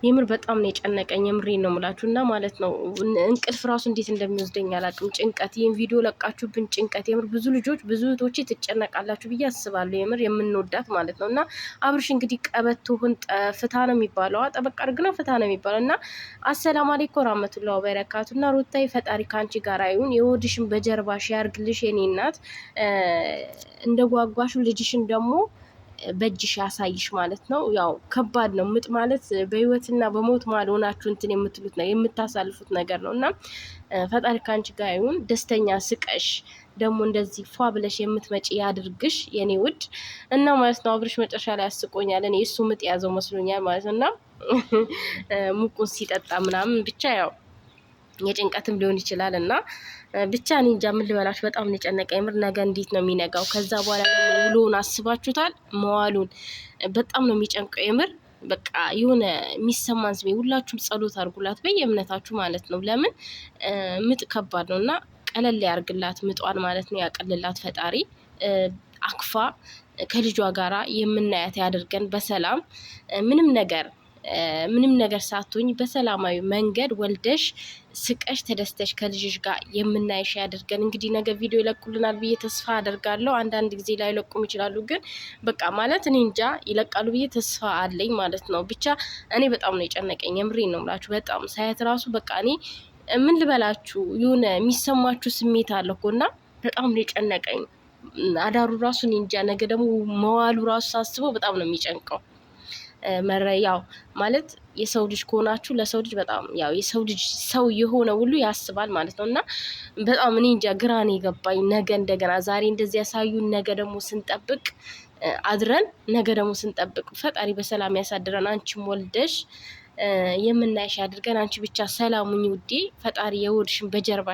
የምር በጣም ነው የጨነቀኝ። የምሬን ነው የምላችሁና ማለት ነው እንቅልፍ ራሱ እንዴት እንደሚወስደኝ አላውቅም። ጭንቀት፣ ይህን ቪዲዮ ለቃችሁብን ጭንቀት። የምር ብዙ ልጆች ብዙ እህቶቼ ትጨነቃላችሁ ብዬ አስባለሁ። የምር የምንወዳት ማለት ነው። እና አብርሽ እንግዲህ ቀበቶህን ፍታ ነው የሚባለው፣ ጠበቅ አድርግና ፍታ ነው የሚባለው። እና አሰላሙ አለይኩም ወራህመቱላሂ ወበረካቱ። እና ሩታዬ ፈጣሪ ካንቺ ጋር ይሁን፣ የሆድሽን በጀርባሽ ያርግልሽ የኔ እናት። እንደ ጓጓሹ ልጅሽን ደግሞ በእጅሽ ያሳይሽ ማለት ነው። ያው ከባድ ነው ምጥ ማለት በህይወትና በሞት መሀል ሆናችሁ እንትን የምትሉት ነው የምታሳልፉት ነገር ነው። እና ፈጣሪ ካንቺ ጋር ይሁን። ደስተኛ ስቀሽ ደግሞ እንደዚህ ፏ ብለሽ የምትመጪ ያድርግሽ የኔ ውድ እና ማለት ነው። አብርሽ መጨረሻ ላይ አስቆኛል። እኔ እሱ ምጥ ያዘው መስሎኛል ማለት ነው። እና ሙቁን ሲጠጣ ምናምን ብቻ ያው የጭንቀትም ሊሆን ይችላል። እና ብቻ እኔ እንጃ ምን ልበላችሁ፣ በጣም ነው የጨነቀኝ። የምር ነገ እንዴት ነው የሚነጋው? ከዛ በኋላ ደግሞ ውሎውን አስባችሁታል? መዋሉን በጣም ነው የሚጨንቀው የምር። በቃ የሆነ የሚሰማን ስሜ ሁላችሁም ጸሎት አድርጉላት በየእምነታችሁ ማለት ነው። ለምን ምጥ ከባድ ነው እና ቀለል ያርግላት ምጧን ማለት ነው። ያቀልላት ፈጣሪ። አክፋ ከልጇ ጋራ የምናያት ያደርገን በሰላም ምንም ነገር ሳትሆኝ በሰላማዊ መንገድ ወልደሽ ስቀሽ ተደስተሽ ከልጅሽ ጋር የምናይሽ ያደርገን። እንግዲህ ነገ ቪዲዮ ይለቁልናል ብዬ ተስፋ አደርጋለሁ። አንዳንድ ጊዜ ላይ ለቁም ይችላሉ፣ ግን በቃ ማለት እኔ እንጃ ይለቃሉ ብዬ ተስፋ አለኝ ማለት ነው። ብቻ እኔ በጣም ነው የጨነቀኝ። የምሬን ነው የምላችሁ። በጣም ሳያት ራሱ በቃ እኔ ምን ልበላችሁ የሆነ የሚሰማችሁ ስሜት አለ እኮ እና በጣም ነው የጨነቀኝ። አዳሩ ራሱ እኔ እንጃ። ነገ ደግሞ መዋሉ ራሱ ሳስበው በጣም ነው የሚጨንቀው። ያው ማለት የሰው ልጅ ከሆናችሁ ለሰው ልጅ በጣም ያው የሰው ልጅ ሰው የሆነ ሁሉ ያስባል ማለት ነው። እና በጣም እኔ እንጃ ግራ ነው የገባኝ። ነገ እንደገና ዛሬ እንደዚህ ያሳዩን፣ ነገ ደግሞ ስንጠብቅ አድረን ነገ ደግሞ ስንጠብቅ ፈጣሪ በሰላም ያሳድረን። አንቺም ወልደሽ የምናይሽ አድርገን። አንቺ ብቻ ሰላሙኝ ውዴ። ፈጣሪ የሆድሽን በጀርባ